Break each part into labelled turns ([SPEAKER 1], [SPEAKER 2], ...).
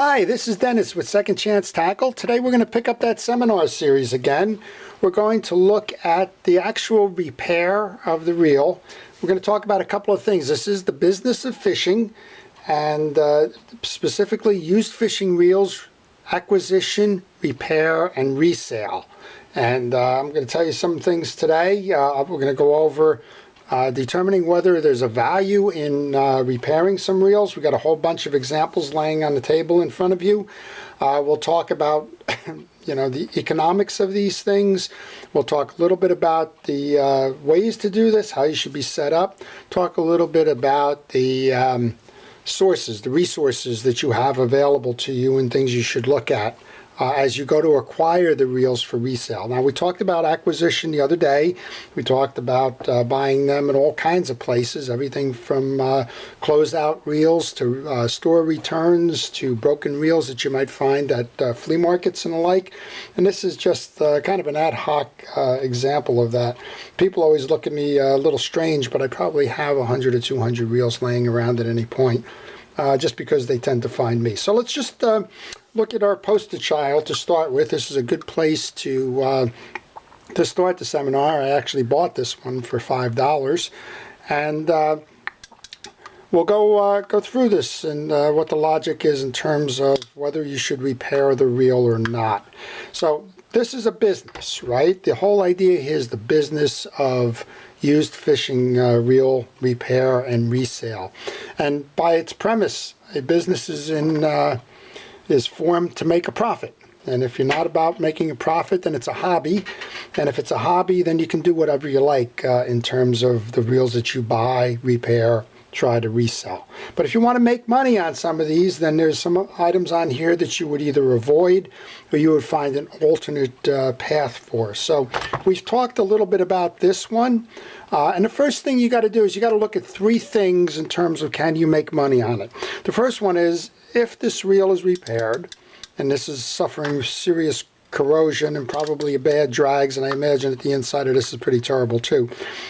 [SPEAKER 1] Hi, this is Dennis with Second Chance Tackle. Today we're going to pick up that seminar series again. We're going to look at the actual repair of the reel. We're going to talk about a couple of things. This is the business of fishing, and specifically used fishing reels, acquisition, repair, and resale. And I'm going to tell you some things today. We're going to go over determining whether there's a value in repairing some reels. We've got a whole bunch of examples laying on the table in front of you. We'll talk about the economics of these things. We'll talk a little bit about the ways to do this, how you should be set up. Talk a little bit about the sources, the resources that you have available to you and things you should look at as you go to acquire the reels for resale. Now, we talked about acquisition the other day. We talked about buying them in all kinds of places, everything from closed out reels to store returns to broken reels that you might find at flea markets and the like. And this is just kind of an ad hoc example of that. People always look at me a little strange, but I probably have 100 or 200 reels laying around at any point, just because they tend to find me. So let's just look at our poster child to start with. This is a good place to start the seminar. I actually bought this one for $5, and we'll go through this and what the logic is in terms of whether you should repair the reel or not. So this is a business, right? The whole idea here is the business of used fishing reel repair and resale, and by its premise, a business is formed to make a profit. And if you're not about making a profit, then it's a hobby. And if it's a hobby, then you can do whatever you like in terms of the reels that you buy, repair, try to resell. But if you want to make money on some of these, then there's some items on here that you would either avoid or you would find an alternate path for. So we've talked a little bit about this one. And the first thing you got to do is you got to look at three things in terms of can you make money on it. The first one is, if this reel is repaired, and this is suffering serious corrosion and probably bad drags, and I imagine that the inside of this is pretty terrible too.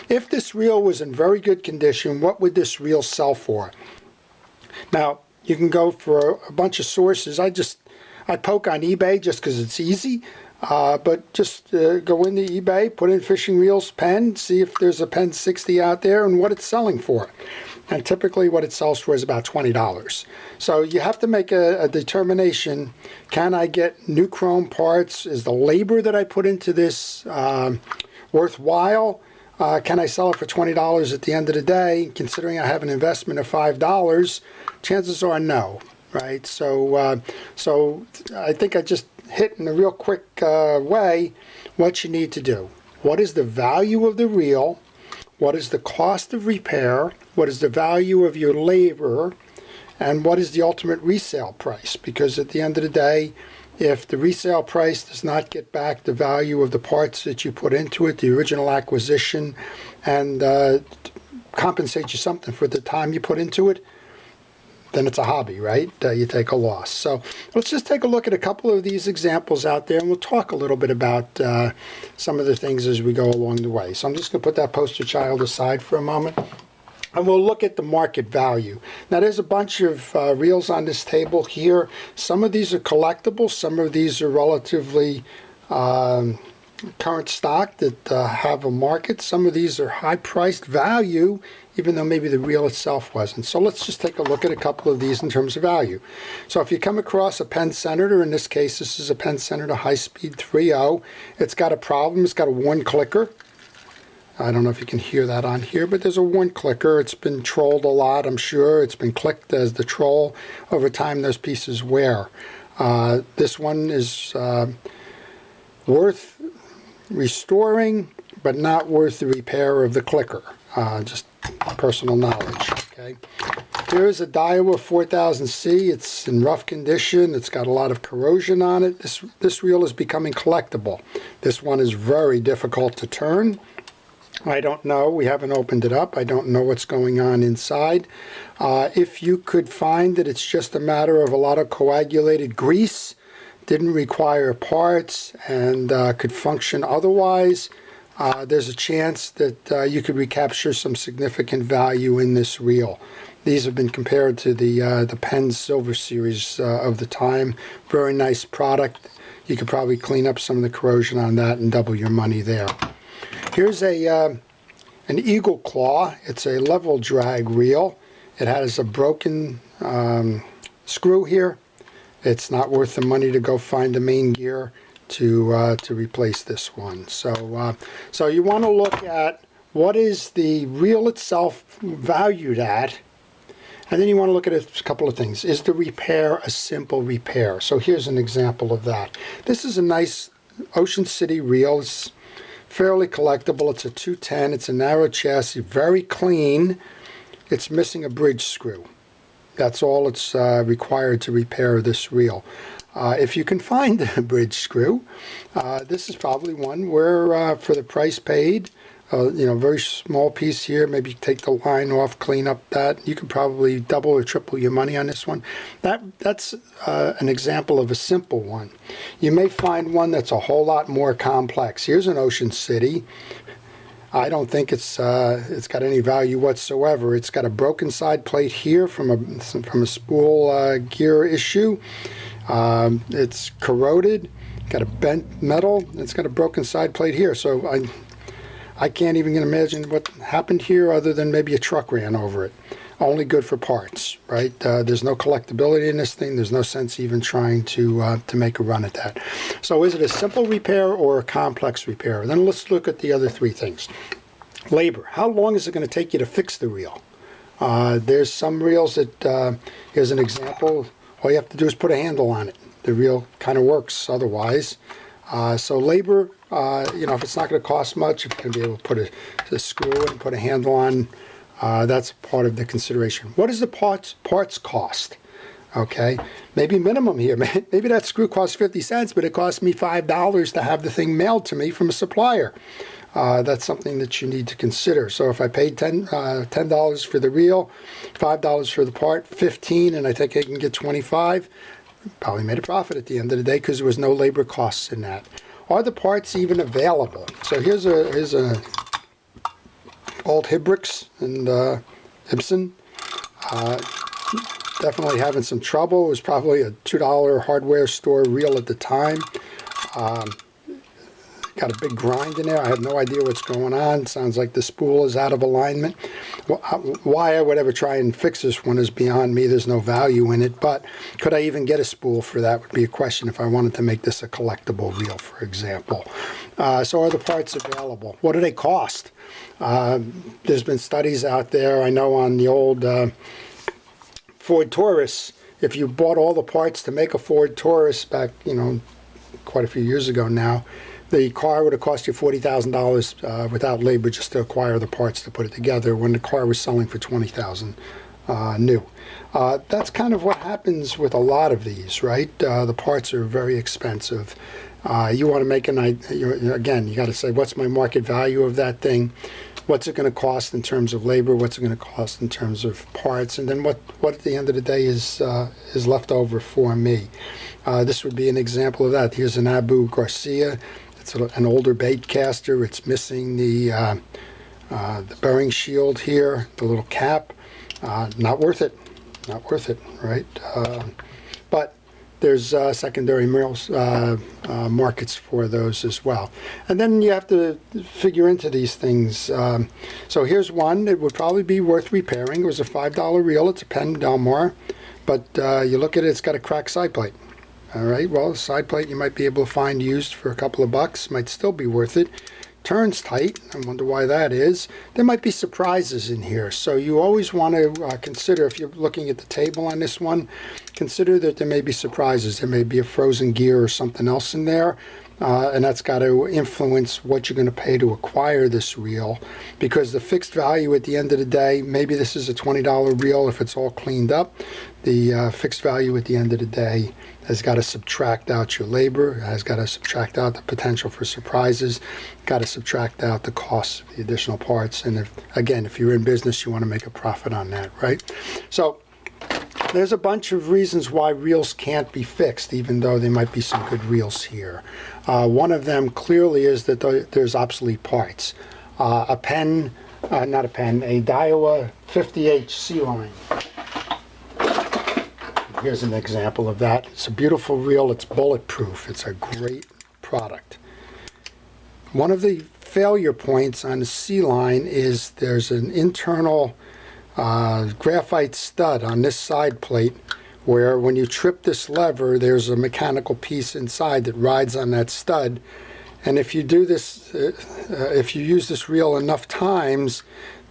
[SPEAKER 1] If this reel was in very good condition, what would this reel sell for? Now, you can go for a bunch of sources. I poke on eBay just because it's easy. But just go into eBay, put in fishing reels pen, see if there's a pen 60 out there and what it's selling for. And typically what it sells for is about $20. So you have to make a determination, can I get new chrome parts? Is the labor that I put into this worthwhile? Can I sell it for $20 at the end of the day? Considering I have an investment of $5, chances are no, right? So, so I think I just hit in a real quick way what you need to do. What is the value of the reel? What is the cost of repair? What is the value of your labor? And what is the ultimate resale price? Because at the end of the day, if the resale price does not get back the value of the parts that you put into it, the original acquisition, and compensate you something for the time you put into it, then it's a hobby, right? You take a loss. So let's just take a look at a couple of these examples out there, and we'll talk a little bit about some of the things as we go along the way. So I'm just going to put that poster child aside for a moment, and we'll look at the market value. Now, there's a bunch of reels on this table here. Some of these are collectibles. Some of these are relatively current stock that have a market. Some of these are high-priced value, even though maybe the reel itself wasn't. So let's just take a look at a couple of these in terms of value. So if you come across a Penn Senator, in this case this is a Penn Senator High-Speed 3.0, it's got a problem, it's got a one clicker. I don't know if you can hear that on here, but there's a one clicker. It's been trolled a lot, I'm sure. It's been clicked as the troll. Over time those pieces wear. This one is worth restoring, but not worth the repair of the clicker. Just personal knowledge. Okay. Here's a Daiwa 4000C. It's in rough condition. It's got a lot of corrosion on it. This reel is becoming collectible. This one is very difficult to turn. I don't know. We haven't opened it up. I don't know what's going on inside. If you could find that it's just a matter of a lot of coagulated grease, didn't require parts, and could function otherwise, there's a chance that you could recapture some significant value in this reel. These have been compared to the Penn Silver series of the time. Very nice product. You could probably clean up some of the corrosion on that and double your money there. Here's an Eagle Claw. It's a level drag reel. It has a broken screw here. It's not worth the money to go find the main gear to replace this one. So you want to look at what is the reel itself valued at, and then you want to look at a couple of things. Is the repair a simple repair? So here's an example of that. This is a nice Ocean City reel. It's fairly collectible. It's a 210. It's a narrow chassis, very clean. It's missing a bridge screw. That's all it's required to repair this reel. If you can find a bridge screw, this is probably one where for the price paid, very small piece here, maybe take the line off, clean up that. You could probably double or triple your money on this one. That's an example of a simple one. You may find one that's a whole lot more complex. Here's an Ocean City. I don't think it's got any value whatsoever. It's got a broken side plate here from a spool gear issue. It's corroded, got a bent metal. It's got a broken side plate here. So I can't even imagine what happened here other than maybe a truck ran over it. Only good for parts, right? There's no collectability in this thing. There's no sense even trying to make a run at that. So is it a simple repair or a complex repair? Then let's look at the other three things. Labor. How long is it going to take you to fix the reel? There's some reels that, here's an example. All you have to do is put a handle on it. The reel kind of works otherwise. So labor, if it's not going to cost much, if you're going to be able to put a screw and put a handle on, that's part of the consideration. What does the parts cost? Okay, maybe minimum here. Maybe that screw costs 50 cents, but it cost me $5 to have the thing mailed to me from a supplier. That's something that you need to consider. So if I paid $10 for the reel, $5 for the part, $15, and I think I can get $25, probably made a profit at the end of the day because there was no labor costs in that. Are the parts even available? So here's a old Hibrix and Ibsen. Definitely having some trouble. It was probably a $2 hardware store reel at the time. Got a big grind in there. I have no idea what's going on. Sounds like the spool is out of alignment. Why I would ever try and fix this one is beyond me. There's no value in it, but could I even get a spool for that would be a question if I wanted to make this a collectible reel, for example. So are the parts available? What do they cost? There's been studies out there. I know on the old Ford Taurus, if you bought all the parts to make a Ford Taurus back, quite a few years ago now, the car would have cost you $40,000 without labor just to acquire the parts to put it together when the car was selling for $20,000 new. That's kind of what happens with a lot of these, right? The parts are very expensive. You want to make again, you got to say, what's my market value of that thing? What's it going to cost in terms of labor? What's it going to cost in terms of parts? And then what at the end of the day is left over for me? This would be an example of that. Here's an Abu Garcia. It's an older bait caster. It's missing the bearing shield here, the little cap. Not worth it. Not worth it, right? But there's secondary markets for those as well. And then you have to figure into these things. So here's one that would probably be worth repairing. It was a $5 reel. It's a Penn Delmar. But you look at it, it's got a cracked side plate. All right, well, the side plate you might be able to find used for a couple of bucks. Might still be worth it. Turns tight. I wonder why that is. There might be surprises in here. So you always want to consider, if you're looking at the table on this one, consider that there may be surprises. There may be a frozen gear or something else in there. And that's got to influence what you're going to pay to acquire this reel, because the fixed value at the end of the day, maybe this is a $20 reel if it's all cleaned up. The fixed value at the end of the day has got to subtract out your labor, has got to subtract out the potential for surprises, got to subtract out the costs of the additional parts. And if you're in business, you want to make a profit on that, right? So there's a bunch of reasons why reels can't be fixed, even though there might be some good reels here. One of them clearly is that there's obsolete parts. A Penn not a pen, a Daiwa 50H C-line. Here's an example of that. It's a beautiful reel. It's bulletproof. It's a great product. One of the failure points on the C-line is there's an internal graphite stud on this side plate where when you trip this lever, there's a mechanical piece inside that rides on that stud. And if you do this, if you use this reel enough times,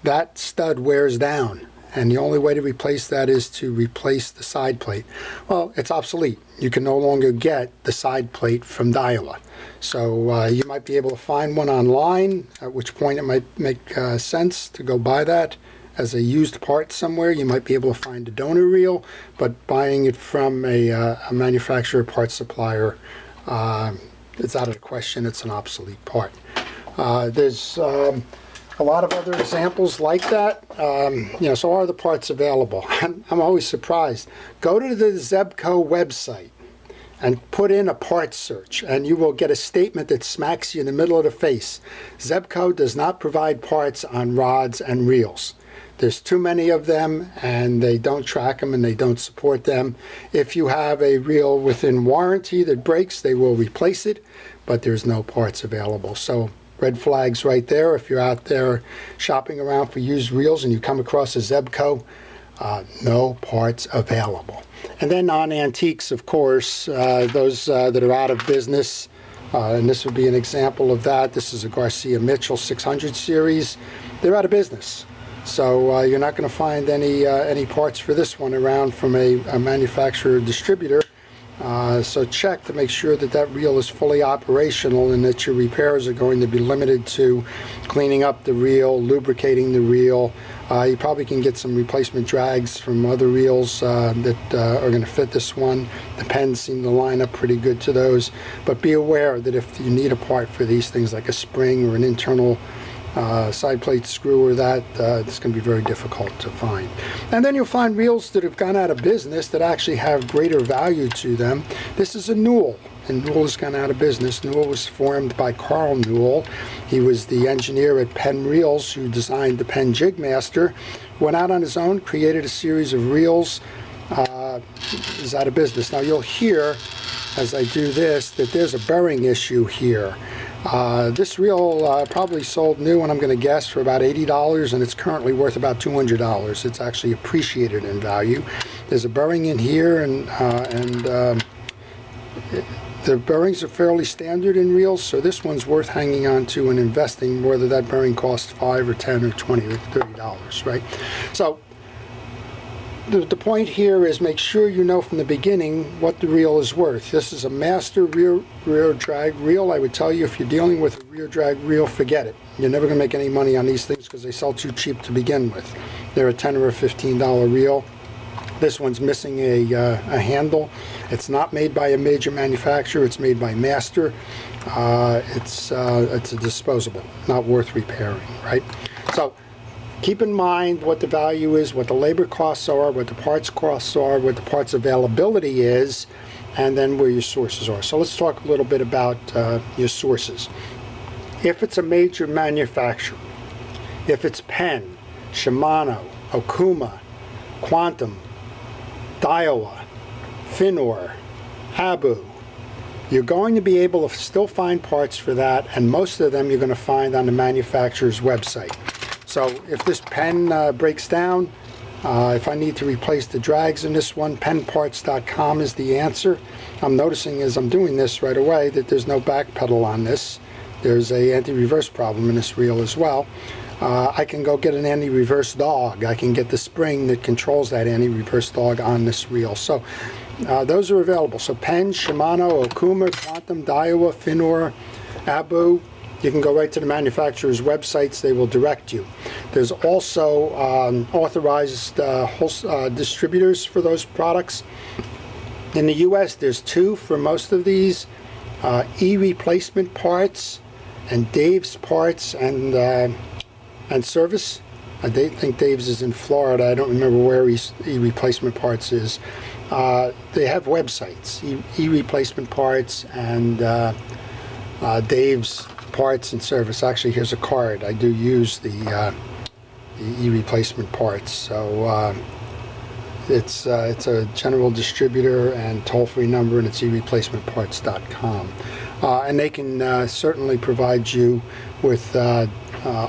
[SPEAKER 1] that stud wears down. And the only way to replace that is to replace the side plate. Well, it's obsolete. You can no longer get the side plate from Daiwa. So you might be able to find one online, at which point it might make sense to go buy that as a used part somewhere. You might be able to find a donor reel, but buying it from a manufacturer parts supplier, it's out of the question. It's an obsolete part. There's a lot of other examples like that. So are the parts available? I'm always surprised. Go to the Zebco website and put in a parts search, and you will get a statement that smacks you in the middle of the face. Zebco does not provide parts on rods and reels. There's too many of them, and they don't track them, and they don't support them. If you have a reel within warranty that breaks, they will replace it, but there's no parts available. So red flags right there. If you're out there shopping around for used reels and you come across a Zebco, no parts available. And then on antiques, of course, those that are out of business, and this would be an example of that. This is a Garcia Mitchell 600 series. They're out of business. So you're not going to find any parts for this one around from a manufacturer distributor. So check to make sure that that reel is fully operational and that your repairs are going to be limited to cleaning up the reel, lubricating the reel. You probably can get some replacement drags from other reels that are going to fit this one. The pens seem to line up pretty good to those. But be aware that if you need a part for these things like a spring or an internal side plate screw or that, it's going to be very difficult to find. And then you'll find reels that have gone out of business that actually have greater value to them. This is a Newell, and Newell has gone out of business. Newell was formed by Carl Newell. He was the engineer at Penn Reels who designed the Penn Jigmaster. Went out on his own, created a series of reels. Is out of business. Now you'll hear as I do this that there's a bearing issue here. This reel probably sold new, and I'm going to guess, for about $80, and it's currently worth about $200. It's actually appreciated in value. There's a bearing in here, and the bearings are fairly standard in reels, so this one's worth hanging on to and investing, whether that bearing costs $5 or $10 or $20 or $30, right? So the point here is make sure you know from the beginning what the reel is worth. This is a master rear drag reel. I would tell you, if you're dealing with a rear drag reel, forget it. You're never going to make any money on these things because they sell too cheap to begin with. They're a $10 or a $15 reel. This one's missing a handle. It's not made by a major manufacturer. It's made by Master. It's a disposable, not worth repairing, right? So keep in mind what the value is, what the labor costs are, what the parts costs are, what the parts availability is, and then where your sources are. So let's talk a little bit about your sources. If it's a major manufacturer, if it's Penn, Shimano, Okuma, Quantum, Daiwa, Finor, Abu, you're going to be able to still find parts for that, and most of them you're going to find on the manufacturer's website. So if this pen breaks down, if I need to replace the drags in this one, penparts.com is the answer. I'm noticing as I'm doing this right away that there's no back pedal on this. There's a anti-reverse problem in this reel as well. I can go get an anti-reverse dog. I can get the spring that controls that anti-reverse dog on this reel. So those are available. So Penn, Shimano, Okuma, Quantum, Daiwa, Finor, Abu. You can go right to the manufacturer's websites. They will direct you. There's also authorized distributors for those products. In the U.S., there's two for most of these. E-Replacement Parts and Dave's Parts and Service. I think Dave's is in Florida. I don't remember where E-Replacement Parts is. They have websites, E-Replacement Parts and Dave's Parts and Service. Actually, here's a card. I do use the the e-replacement parts. So it's a general distributor and toll-free number, and it's eReplacementParts.com. And they can certainly provide you with a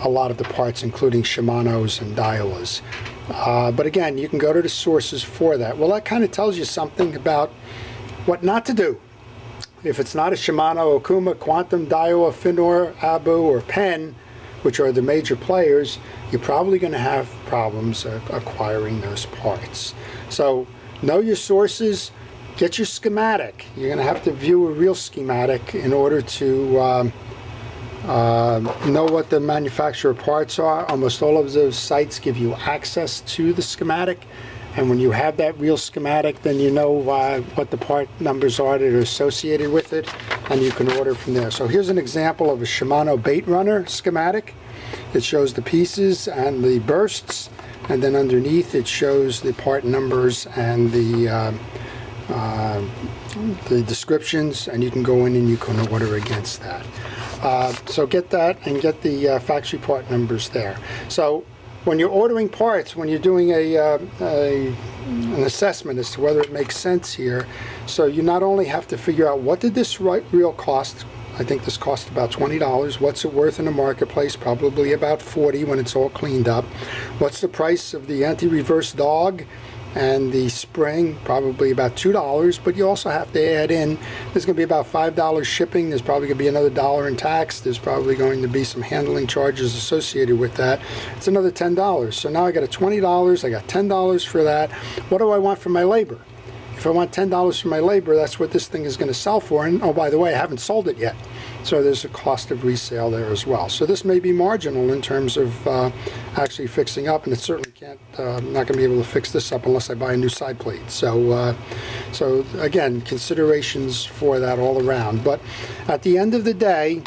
[SPEAKER 1] lot of the parts, including Shimano's and Daiwas. But again, you can go to the sources for that. Well, that kind of tells you something about what not to do. If it's not a Shimano, Okuma, Quantum, Daiwa, Finor, Abu, or Penn, which are the major players, you're probably going to have problems acquiring those parts. So know your sources, get your schematic. You're going to have to view a real schematic in order to know what the manufacturer parts are. Almost all of those sites give you access to the schematic, and when you have that real schematic, then you know what the part numbers are that are associated with it, and you can order from there. So here's an example of a Shimano bait runner schematic. It shows the pieces and the bursts, and then underneath it shows the part numbers and the descriptions, and you can go in and you can order against that. So get that and get the factory part numbers there. So when you're ordering parts, when you're doing an assessment as to whether it makes sense here, so you not only have to figure out what did this reel cost. I think this cost about $20. What's it worth in the marketplace? Probably about $40 when it's all cleaned up. What's the price of the anti-reverse dog and the spring? Probably about $2, but you also have to add in, there's going to be about $5 shipping. There's probably going to be another $1 in tax. There's probably going to be some handling charges associated with that. It's another $10. So now I got a $20. I got $10 for that. What do I want for my labor? If I want $10 for my labor, that's what this thing is going to sell for. And oh, by the way, I haven't sold it yet. So there's a cost of resale there as well. So this may be marginal in terms of actually fixing up, and it certainly can't, not going to be able to fix this up unless I buy a new side plate. So, so again, considerations for that all around. But at the end of the day,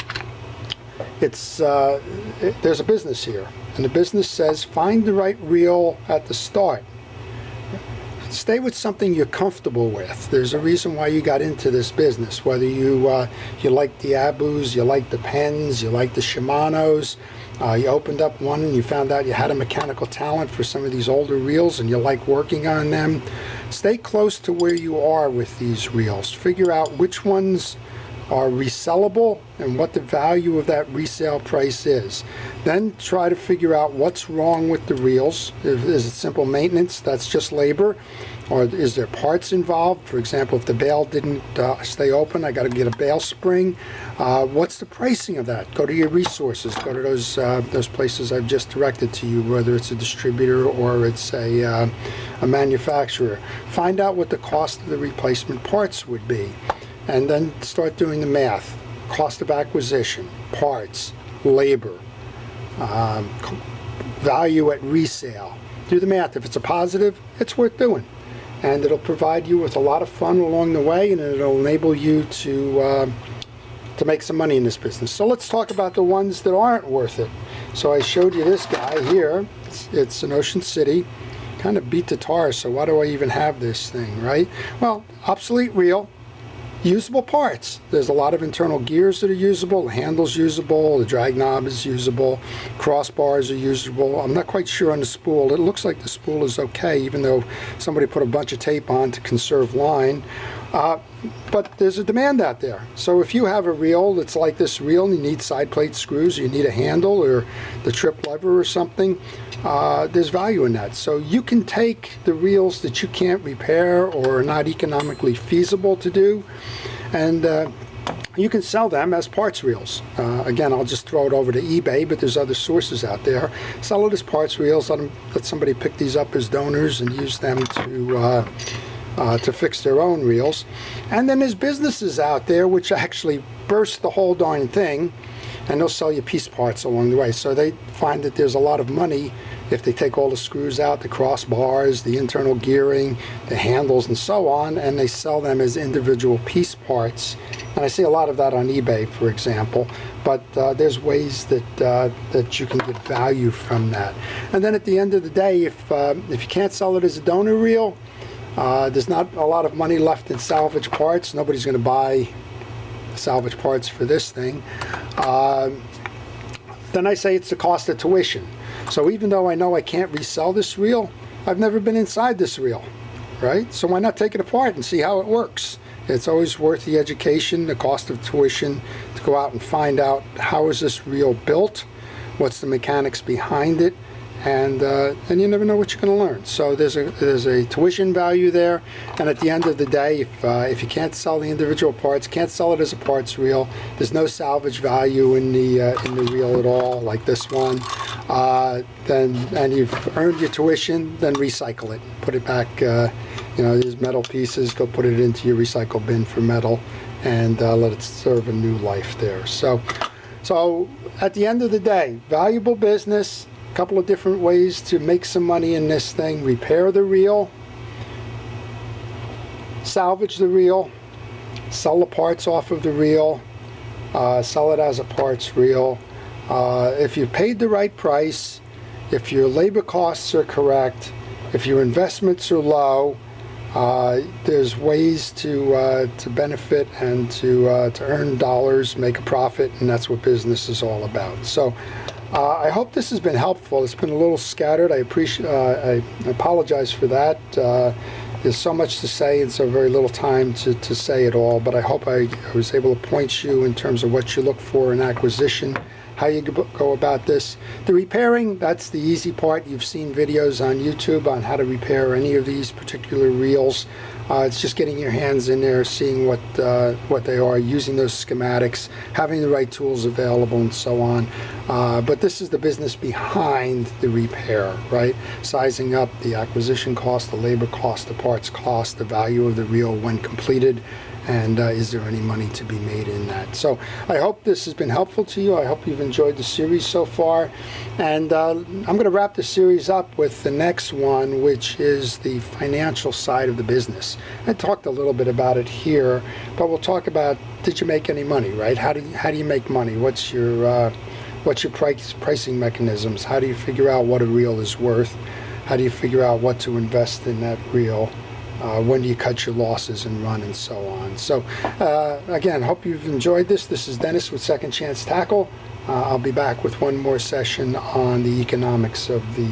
[SPEAKER 1] it's there's a business here, and the business says find the right reel at the start. Stay with something you're comfortable with. There's a reason why you got into this business, whether you you like the Abus, you like the Penns, you like the Shimanos, you opened up one and you found out you had a mechanical talent for some of these older reels and you like working on them. Stay close to where you are with these reels. Figure out which ones are resellable and what the value of that resale price is. Then try to figure out what's wrong with the reels. Is it simple maintenance? That's just labor. Or is there parts involved? For example, if the bail didn't stay open, I got to get a bail spring. What's the pricing of that? Go to your resources. Go to those places I've just directed to you, whether it's a distributor or it's a manufacturer. Find out what the cost of the replacement parts would be, and then start doing the math. Cost of acquisition, parts, labor, value at resale. Do the math. If it's a positive, it's worth doing. And it'll provide you with a lot of fun along the way, and it'll enable you to make some money in this business. So let's talk about the ones that aren't worth it. So I showed you this guy here. It's in Ocean City. Kind of beat the tar, so why do I even have this thing, right? Well, obsolete reel. Usable parts. There's a lot of internal gears that are usable. The handle's usable. The drag knob is usable. Crossbars are usable. I'm not quite sure on the spool. It looks like the spool is okay, even though somebody put a bunch of tape on to conserve line. But there's a demand out there. So if you have a reel that's like this reel and you need side plate screws, or you need a handle or the trip lever or something, there's value in that. So you can take the reels that you can't repair or are not economically feasible to do, and you can sell them as parts reels. Again, I'll just throw it over to eBay, but there's other sources out there. Sell it as parts reels. Let somebody pick these up as donors and use them to fix their own reels. And then there's businesses out there which actually burst the whole darn thing, and they'll sell you piece parts along the way. So they find that there's a lot of money if they take all the screws out, the crossbars, the internal gearing, the handles, and so on, and they sell them as individual piece parts. And I see a lot of that on eBay, for example. But there's ways that you can get value from that. And then at the end of the day, if you can't sell it as a donor reel, there's not a lot of money left in salvage parts. Nobody's going to buy salvage parts for this thing. Then I say it's the cost of tuition. So even though I know I can't resell this reel, I've never been inside this reel, right? So why not take it apart and see how it works? It's always worth the education, the cost of tuition, to go out and find out how is this reel built, what's the mechanics behind it, and you never know what you're going to learn. So there's a tuition value there, and at the end of the day, if you can't sell the individual parts, can't sell it as a parts reel, there's no salvage value in the reel at all, like this one. And you've earned your tuition, then recycle it, put it back. These metal pieces, go put it into your recycle bin for metal, and let it serve a new life there. So at the end of the day, valuable business. A couple of different ways to make some money in this thing: repair the reel, salvage the reel, sell the parts off of the reel, sell it as a parts reel. If you paid the right price, if your labor costs are correct, if your investments are low, there's ways to benefit and to earn dollars, make a profit, and that's what business is all about. So I hope this has been helpful. It's been a little scattered. I apologize for that. There's so much to say and so very little time to say it all, but I hope I was able to point you in terms of what you look for in acquisition, how you go about this. The repairing, that's the easy part. You've seen videos on YouTube on how to repair any of these particular reels. It's just getting your hands in there, seeing what they are, using those schematics, having the right tools available, and so on. But this is the business behind the repair, right? Sizing up the acquisition cost, the labor cost, the parts cost, the value of the reel when completed, and is there any money to be made in that? So I hope this has been helpful to you. I hope you've enjoyed the series so far. And I'm going to wrap the series up with the next one, which is the financial side of the business. I talked a little bit about it here, but we'll talk about, did you make any money, right? How do you make money? What's your pricing mechanisms? How do you figure out what a reel is worth? How do you figure out what to invest in that reel? When do you cut your losses and run, and so on. So again, hope you've enjoyed this. This is Dennis with Second Chance Tackle. I'll be back with one more session on the economics of the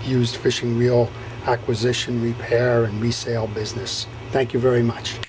[SPEAKER 1] used fishing reel acquisition, repair, and resale business. Thank you very much.